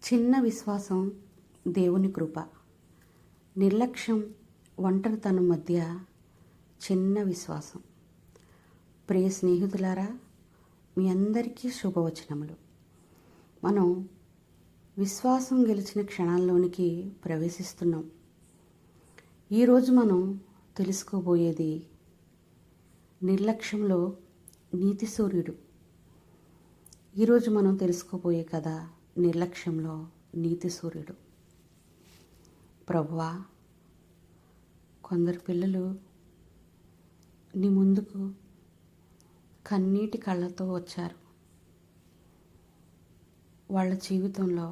చిన్న విశ్వాసం దేవుని కృప. నిర్లక్ష్యం ఒంటరితనం మధ్య చిన్న విశ్వాసం. ప్రియ స్నేహితులారా, మీ అందరికీ శుభవచనములు. మనం విశ్వాసం గెలిచిన క్షణాల్లోనికి ప్రవేశిస్తున్నాం. ఈరోజు మనం తెలుసుకోబోయేది నిర్లక్ష్యంలో నీతి సూర్యుడు. ఈరోజు మనం తెలుసుకోబోయే కథ నిర్లక్ష్యంలో నీతి సూర్యుడు. ప్రభువా, కొందరు పిల్లలు నీ ముందుకు కన్నీటి కళ్ళతో వచ్చారు. వాళ్ళ జీవితంలో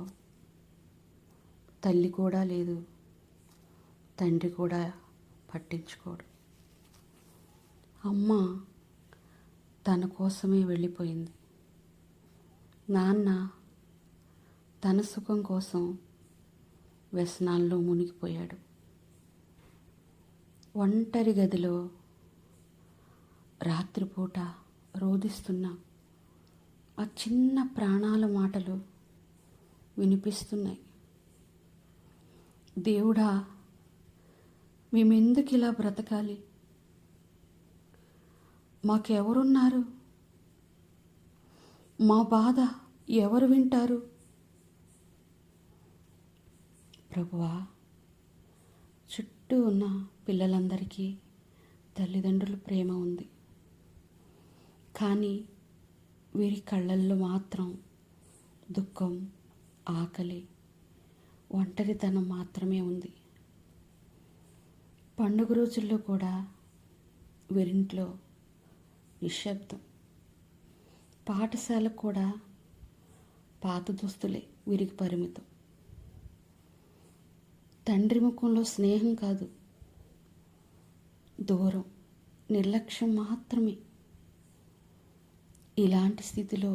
తల్లి కూడా లేదు, తండ్రి కూడా పట్టించుకోడు. అమ్మ తన కోసమే వెళ్ళిపోయింది. నాన్న తన సుఖం కోసం వ్యసనాల్లో మునిగిపోయాడు. ఒంటరి గదిలో రాత్రిపూట రోదిస్తున్న ఆ చిన్న ప్రాణాల మాటలు వినిపిస్తున్నాయి. దేవుడా, మేమెందుకు ఇలా బ్రతకాలి? మాకెవరున్నారు? మా బాధ ఎవరు వింటారు? ప్రభువా, చుట్టూ ఉన్న పిల్లలందరికీ తల్లిదండ్రుల ప్రేమ ఉంది, కానీ వీరి కళ్ళల్లో మాత్రం దుఃఖం, ఆకలి, ఒంటరితనం మాత్రమే ఉంది. పండుగ రోజుల్లో కూడా వీరింట్లో నిశ్శబ్దం. పాఠశాలకు కూడా పాత దుస్తులే వీరికి పరిమితం. తండ్రి ముఖంలో స్నేహం కాదు, దూరం, నిర్లక్ష్యం మాత్రమే. ఇలాంటి స్థితిలో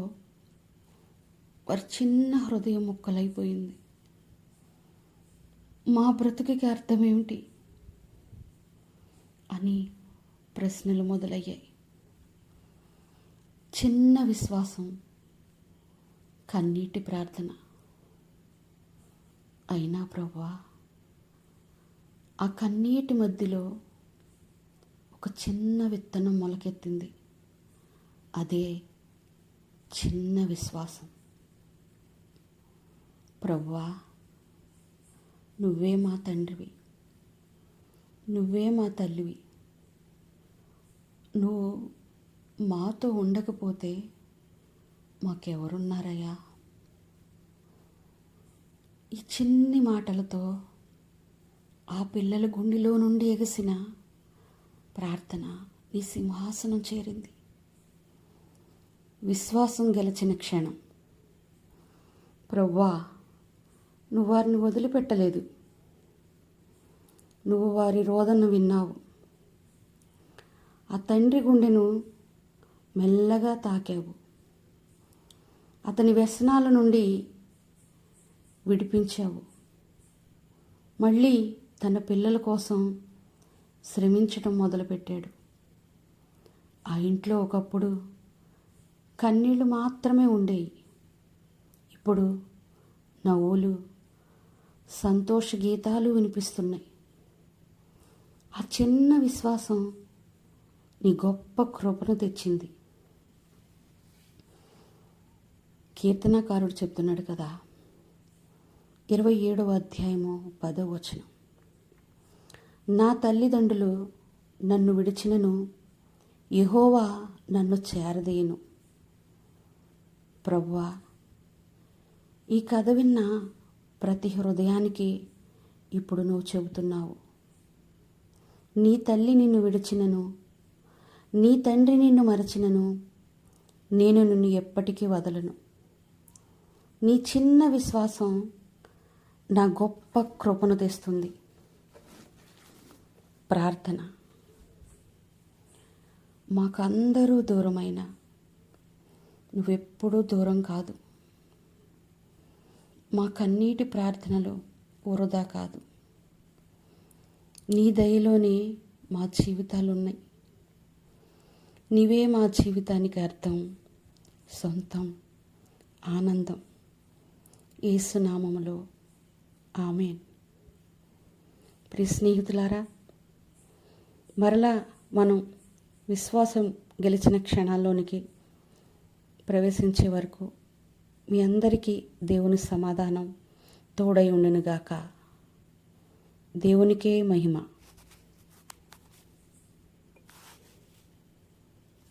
వారి చిన్న హృదయం ముక్కలైపోయింది. మా బ్రతుకుకి అర్థమేమిటి అని ప్రశ్నలు మొదలయ్యాయి. చిన్న విశ్వాసం, కన్నీటి ప్రార్థన. అయినా ప్రభువా, ఆ కన్నీటి మధ్యలో ఒక చిన్న విత్తనం మొలకెత్తింది. అదే చిన్న విశ్వాసం. ప్రభువా, నువ్వే మా తండ్రివి, నువ్వే మా తల్లివి. నువ్వు మాతో ఉండకపోతే మాకెవరున్నారయ్యా? ఈ చిన్ని మాటలతో ఆ పిల్లల గుండెలో నుండి ఎగసిన ప్రార్థన నీ సింహాసనం చేరింది. విశ్వాసం గెలిచిన క్షణం. ప్రభువా, నువ్వు వారిని వదిలిపెట్టలేదు. నువ్వు వారి రోదన విన్నావు. ఆ తండ్రి గుండెను మెల్లగా తాకావు. అతని వ్యసనాల నుండి విడిపించావు. మళ్ళీ తన పిల్లల కోసం శ్రమించటం మొదలుపెట్టాడు. ఆ ఇంట్లో ఒకప్పుడు కన్నీళ్లు మాత్రమే ఉండేవి. ఇప్పుడు నవ్వులు, సంతోష గీతాలు వినిపిస్తున్నాయి. ఆ చిన్న విశ్వాసం నీ గొప్ప కృపను తెచ్చింది. కీర్తనకారుడు చెప్తున్నాడు కదా, 27వ అధ్యాయము 10వ వచనం. నా తల్లిదండ్రులు నన్ను విడిచినను యెహోవా నన్ను చేరదీయును. ప్రభువా, ఈ కథ విన్న ప్రతి హృదయానికి ఇప్పుడు నువ్వు చెబుతున్నావు, నీ తల్లి నిన్ను విడిచినను, నీ తండ్రి నిన్ను మరచినను, నేను నిన్ను ఎప్పటికీ వదలను. నీ చిన్న విశ్వాసం నా గొప్ప కృపను తెస్తుంది. ప్రార్థన. మాకందరూ దూరమైన నువ్వెప్పుడూ దూరం కాదు. మా కన్నీటి ప్రార్థనలు వృధా కాదు. నీ దయలోనే మా జీవితాలు ఉన్నాయి. నీవే మా జీవితానికి అర్థం, సొంతం, ఆనందం. యేసు నామములో ఆమేన్. ప్రియ స్నేహితులారా, మరలా మనం విశ్వాసం గెలిచిన క్షణాల్లోనికి ప్రవేశించే వరకు మీ అందరికీ దేవుని సమాధానం తోడై ఉండునుగాక. దేవునికే మహిమ.